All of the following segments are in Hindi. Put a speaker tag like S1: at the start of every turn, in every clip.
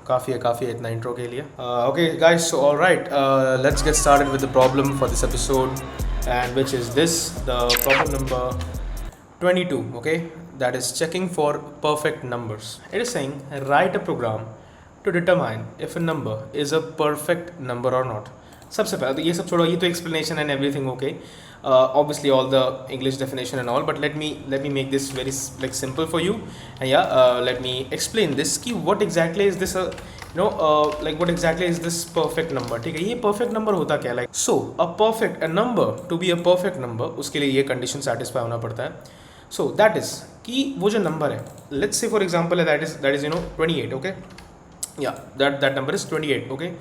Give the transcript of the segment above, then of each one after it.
S1: काफ़ी है इतना इंट्रो के लिए. Okay guys, so all right, let's get started with the problem for this episode, and which is this, the problem number 22. Okay, that is checking for perfect numbers. It is saying write a program to determine if a number is a perfect number or not. सबसे पहले तो ये सब छोड़ो, ये तो explanation and everything, okay. Obviously all the English definition and all, but let me make this very like simple for you, and yeah, let me explain this कि what exactly is this like what exactly is this perfect number. ठीक है, ये perfect number होता क्या, like so a number, to be a perfect number, उसके लिए ये condition satisfy होना पड़ता है. So that is कि वो जो number है, let's say for example that is 28. Okay, yeah, that number is 28. Okay,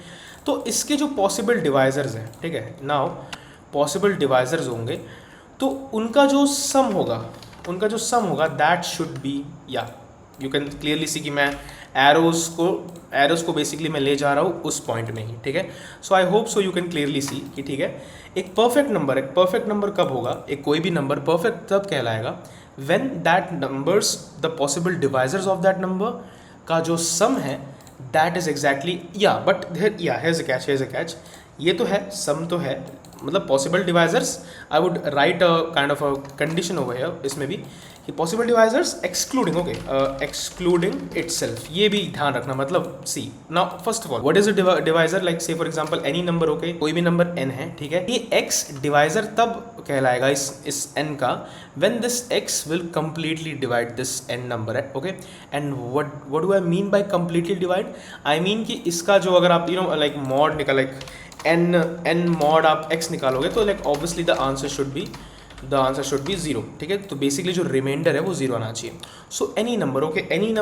S1: तो इसके जो पॉसिबल डिवाइजर्स हैं, ठीक है, नाउ पॉसिबल डिवाइजर्स होंगे तो उनका जो सम होगा दैट शुड बी, या यू कैन क्लियरली सी कि मैं एरोस को बेसिकली मैं ले जा रहा हूँ उस पॉइंट में ही. ठीक है, so I hope so you can clearly see कि ठीक है, एक परफेक्ट नंबर कब होगा, एक कोई भी नंबर परफेक्ट तब कहलाएगा when that numbers, the possible divisors of that number का जो सम है that is exactly, yeah but here's a catch, ये तो है, सम तो है, मतलब possible divisors, I would write a kind of a condition over here इसमें भी कि possible divisors excluding, okay, excluding itself, ये भी ध्यान रखना. मतलब see now first of all what is a divisor, like say for example any number, okay, कोई भी नंबर n है, ठीक है, ये x डिवाइजर तब कहलाएगा इस n का when this x will completely divide this n number है. Okay, and what do I mean by completely divide, I mean कि इसका जो अगर आप लाइक मॉड निकाल, लाइक n मॉड आप x निकालोगे तो like obviously the answer should be 0. ठीक है, तो बेसिकली जो रिमाइंडर है वो 0 आना चाहिए. So any number, okay, any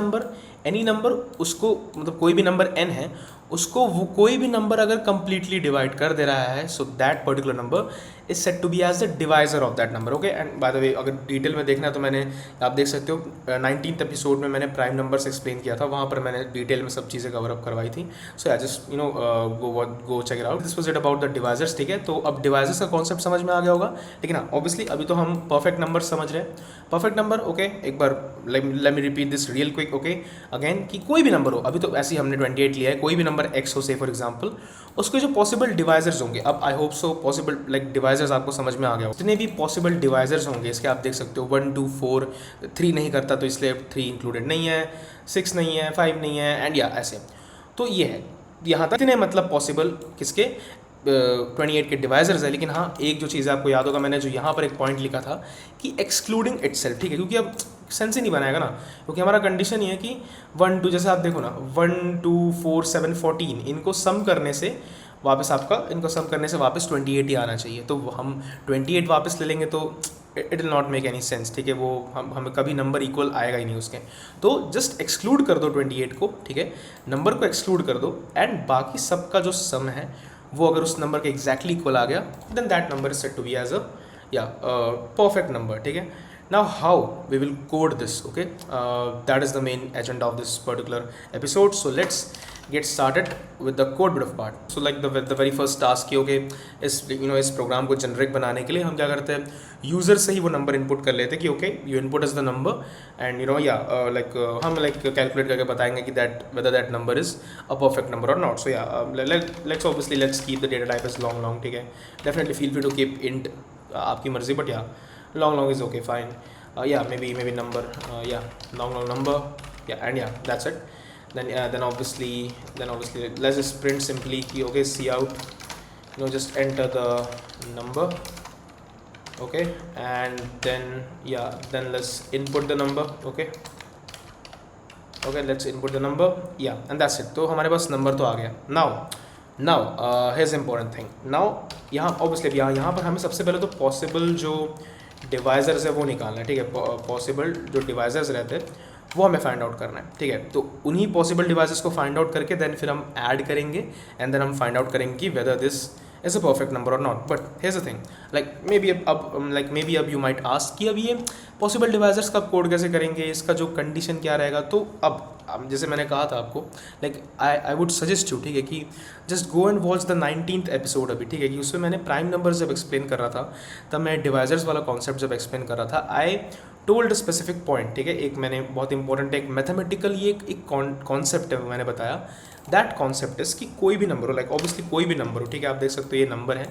S1: number उसको, मतलब कोई भी नंबर n है उसको वो कोई भी नंबर अगर कंप्लीटली डिवाइड कर दे रहा है, so that particular number is set to be as the divisor of that number. Okay, and by the way अगर डिटेल में देखना है तो मैंने, आप देख सकते हो 19th एपिसोड में मैंने प्राइम नंबर्स एक्सप्लेन किया था, वहाँ पर मैंने डिटेल में सब चीज़ें कवर अप करवाई थी. So I just go check it out. This was it about the divisors. ठीक है, तो अब डिवाइजर्स का कॉन्सेप्ट समझ में आ गया होगा, लेकिन हाँ ऑब्वियसली अभी तो हम परफेक्ट नंबर समझ रहे हैं. परफेक्ट नंबर, ओके, एक बार let me repeat this real quick. Okay, again कि कोई भी नंबर हो, अभी तो ऐसे ही हमने 28 लिया है, कोई भी नंबर x हो से फॉर एग्जांपल, उसके जो पॉसिबल डिवाइजर्स होंगे, अब आई hope so possible like divisors आपको समझ में आ गया हो, जितने भी पॉसिबल डिवाइजर्स होंगे इसके आप देख सकते हो 1 2 4, 3 नहीं करता तो इसलिए 3 इंक्लूडेड नहीं है, 6 नहीं है, 5 नहीं है, एंड या ऐसे. तो ये है, यहाँ तक इतने मतलब पॉसिबल किसके 28 के डिवाइजर्स है. लेकिन हाँ एक जो चीज़ आपको याद होगा, मैंने जो यहाँ पर एक पॉइंट लिखा था कि एक्सक्लूडिंग इटसेल्फ. ठीक है, क्योंकि अब सेंस ही नहीं बनाएगा ना, क्योंकि हमारा कंडीशन ये है कि 1 2, जैसे आप देखो ना 1 2 4 7 14, इनको सम करने से वापस 28 ही आना चाहिए. तो हम 28 वापस ले लेंगे तो it will not make any sense. ठीक है, वो हमें कभी नंबर इक्वल आएगा ही नहीं उसके. तो जस्ट एक्सक्लूड कर दो 28 को, ठीक है, नंबर को एक्सक्लूड कर दो, एंड बाकी सबका जो सम है वो अगर उस नंबर के एग्जैक्टली इक्वल आ गया then that number is set to be as a perfect number. ठीक है, now how we will code this, okay, that is the main agenda of this particular episode. So let's get started with the code bit of part. So like the very first task है, okay, इस प्रोग्राम को जेनरिक बनाने के लिए हम क्या करते हैं, यूज़र से ही वो नंबर इनपुट कर लेते हैं कि okay you input is the number, and हम कैलकुलेट करके बताएंगे कि whether that number is a perfect number or not. So let's keep the data type as long. ठीक है, definitely feel free to keep int, आपकी मर्जी, बट या long is okay, fine. Maybe number, long number, and that's it. Then obviously let's just print simply ki okay, cout, just enter the number, okay, and then let's input the number. Okay, let's input the number, and that's it. तो हमारे पास नंबर तो आ गया. now here's important thing. now यहाँ obviously यहाँ पर हमें सबसे पहले तो पॉसिबल जो डिवाइजर्स है वो निकालना है. ठीक है, पॉसिबल जो डिवाइजर्स रहते हैं वो हमें फाइंड आउट करना है. ठीक है, तो उन्हीं पॉसिबल डिवाइसेस को फाइंड आउट करके देन फिर हम ऐड करेंगे, एंड देन हम फाइंड आउट करेंगे कि whether this is a perfect number और not. But here's the thing, like maybe अब यू माइट आस्क कि अब ये पॉसिबल डिवाइजर्स का कोड कैसे करेंगे, इसका जो कंडीशन क्या रहेगा। तो अब जैसे मैंने कहा था आपको, like I would suggest you, ठीक है, कि just go and watch the 19th episode अभी, ठीक है, कि उसमें मैंने प्राइम नंबर्स जब एक्सप्लेन कर रहा था, तब मैं डिवाइजर्स वाला कॉन्सेप्ट जब एक्सप्लेन कर रहा था, आई टोल्ड स्पेसिफिक पॉइंट, ठीक है, एक मैंने बहुत इंपॉर्टेंट एक मैथमेटिकल ये एक कॉन्सेप्ट है मैंने बताया। दैट कॉन्सेप्ट इज कि कोई भी नंबर हो, लाइक ऑब्वियसली कोई भी नंबर हो, ठीक है, आप देख सकते हो ये नंबर है,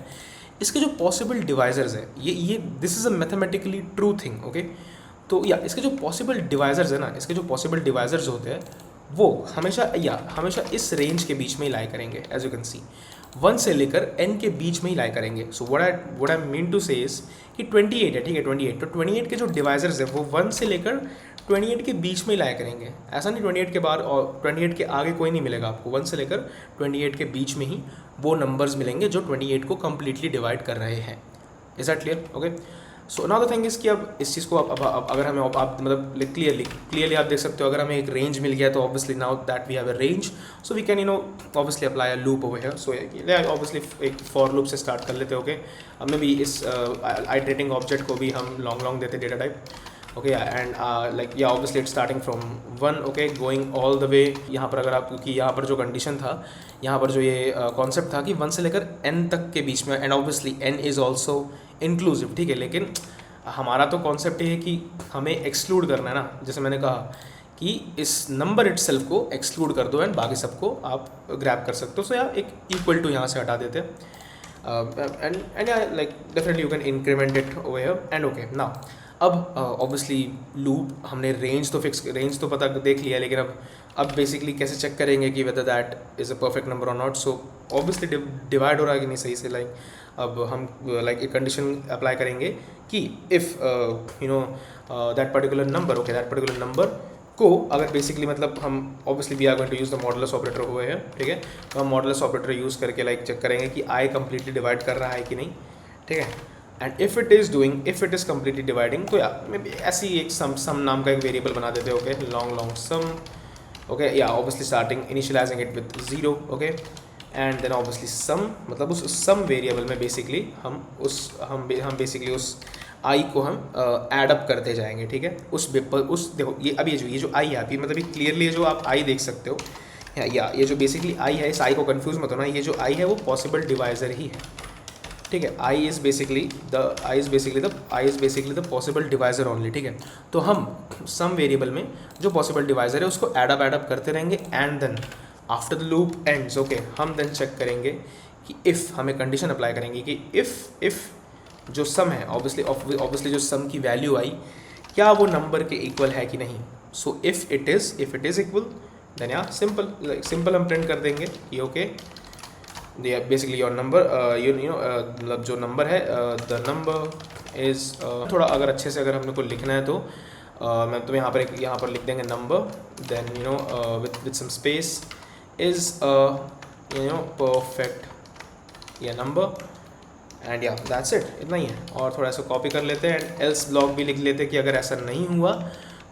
S1: इसके जो पॉसिबल डिवाइजर्स है, ये this is a mathematically true thing, okay. तो या इसके जो पॉसिबल डिवाइजर्स है ना, इसके जो पॉसिबल डिवाइजर्स होते हैं वो हमेशा इस रेंज के बीच में ही लाई करेंगे, एज यू कैन सी 1 से लेकर n के बीच में ही लाई करेंगे। So what I mean to say is कि 28 है, ठीक है, 28, तो 28 के जो डिवाइजर्स है वो 1 से लेकर 28 के बीच में ही लाया करेंगे। ऐसा नहीं 28 के बाद और 28 के आगे कोई नहीं मिलेगा आपको, 1 से लेकर 28 के बीच में ही वो नंबर्स मिलेंगे जो 28 को कम्प्लीटली डिवाइड कर रहे हैं। Is that clear? Okay, so now the thing is कि अब इस चीज़ को अब अगर हमें आप मतलब क्लियरली आप देख सकते हो, अगर हमें एक रेंज मिल गया तो obviously now that we have a range, so we can obviously apply a loop over here. So obviously एक फॉर लूप से स्टार्ट कर लेते, ओके। अब में भी इस आइटरेटिंग ऑब्जेक्ट को भी हम लॉन्ग देते data type, okay, and like yeah obviously it starting from 1, okay, going all the way. यहाँ पर अगर आप, क्योंकि यहाँ पर जो कंडीशन था, यहाँ पर जो ये कॉन्सेप्ट था कि 1 से लेकर n तक के बीच में, and obviously n is also inclusive, ठीक है, लेकिन हमारा तो कॉन्सेप्ट ये है कि हमें एक्सक्लूड करना है ना, जैसे मैंने कहा कि इस नंबर इटसेल्फ को एक्सक्लूड कर दो एंड बाकी सबको आप ग्रैब कर सकते हो। सो या एक इक्वल टू यहाँ से हटा देते हैं, एंड या like definitely you can increment it over here and okay. Now अब ऑब्वियसली लूप हमने रेंज तो पता देख लिया, लेकिन अब बेसिकली कैसे चेक करेंगे कि whether that is a perfect number और नॉट। सो ऑब्वियसली डिवाइड हो रहा है कि नहीं सही से, लाइक अब हम लाइक एक कंडीशन अप्लाई करेंगे कि if that particular number, okay, that particular number को अगर बेसिकली मतलब हम obviously we are going to use the modulus operator हुए हैं, ठीक है, तो हम मॉडुलस ऑपरेटर यूज़ करके लाइक चेक करेंगे कि आई कम्प्लीटली डिवाइड कर रहा है कि नहीं, ठीक है। And if it is completely dividing, तो या मे बी ऐसी एक सम नाम का एक वेरिएबल बना देते हैं, ओके, लॉन्ग सम, ओके, या obviously starting initialising it with 0, okay, and then obviously sum, मतलब उस सम वेरिएबल में बेसिकली हम बेसिकली उस आई को हम ऐड अप करते जाएंगे, ठीक है। उस देखो ये अब ये जो आई है आपकी, मतलब ये क्लियरली जो आप आई देख सकते हो, या ये जो बेसिकली आई है, इस आई को कंफ्यूज मत होना, ये जो आई है वो पॉसिबल डिवाइजर ही है, ठीक है। I is basically the possible divisor only, ठीक है। तो हम सम वेरिएबल में जो पॉसिबल डिवाइजर है उसको ऐड अप करते रहेंगे, and then after the loop ends, okay, हम देन चेक करेंगे कि इफ़ हमें कंडीशन अप्लाई करेंगे कि इफ़ जो सम है, ऑब्वियसली जो सम की वैल्यू आई, क्या वो नंबर के इक्वल है कि नहीं। So if it is equal, then या सिंपल हम प्रिंट कर देंगे कि ओके, बेसिकली योर नंबर मतलब जो नंबर है, द नंबर इज़, थोड़ा अगर अच्छे से अगर हमने को लिखना है तो मैं तो यहाँ पर लिख देंगे number, then with some space is perfect या नंबर, एंड या दैट्स इट, इतना ही है। और थोड़ा सा कॉपी कर लेते हैं एंड एल्स ब्लॉक भी लिख लेते हैं कि अगर ऐसा नहीं हुआ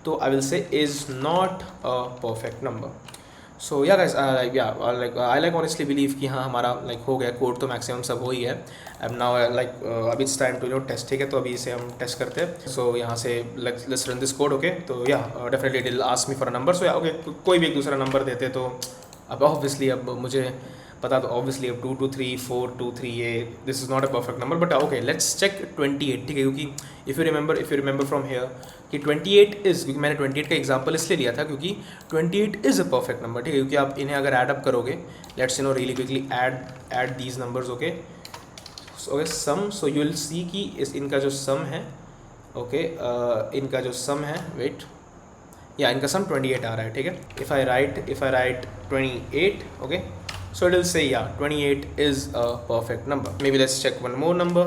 S1: तो I will say is not a perfect number. So yeah guys, I like honestly believe कि हाँ हमारा लाइक हो गया, कोड तो मैक्सिमम सब हो ही है। अब नाउ अभी इट्स टाइम टू टेस्ट, ठीक है, तो अभी इसे हम टेस्ट करते हैं। सो यहाँ से let's run this code, okay. तो yeah definitely it will ask me for a number, so yeah okay, कोई भी एक दूसरा नंबर देते तो अब ऑब्वियसली अब मुझे पता, तो ऑब्वियसली अब 2 2 3 4 2 3 ये this is not a perfect number, but okay let's check 28, ठीक है, क्योंकि if you remember from here कि 28 इज़, क्योंकि मैंने 28 का एग्जांपल इसलिए लिया था क्योंकि 28 इज़ अ परफेक्ट नंबर, ठीक है, क्योंकि आप इन्हें अगर ऐड अप करोगे, let's really quickly add these numbers, okay, sum, so you will see कि इनका जो सम है, ओके, इनका जो सम है, वेट, या इनका सम 28 आ रहा है, ठीक है। If I right 28, okay, so it will say yeah 28 is a perfect number. Maybe let's check one more number.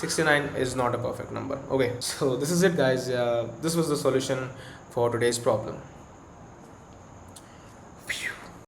S1: 69 is not a perfect number. Okay, so this is it guys. This was the solution for today's problem.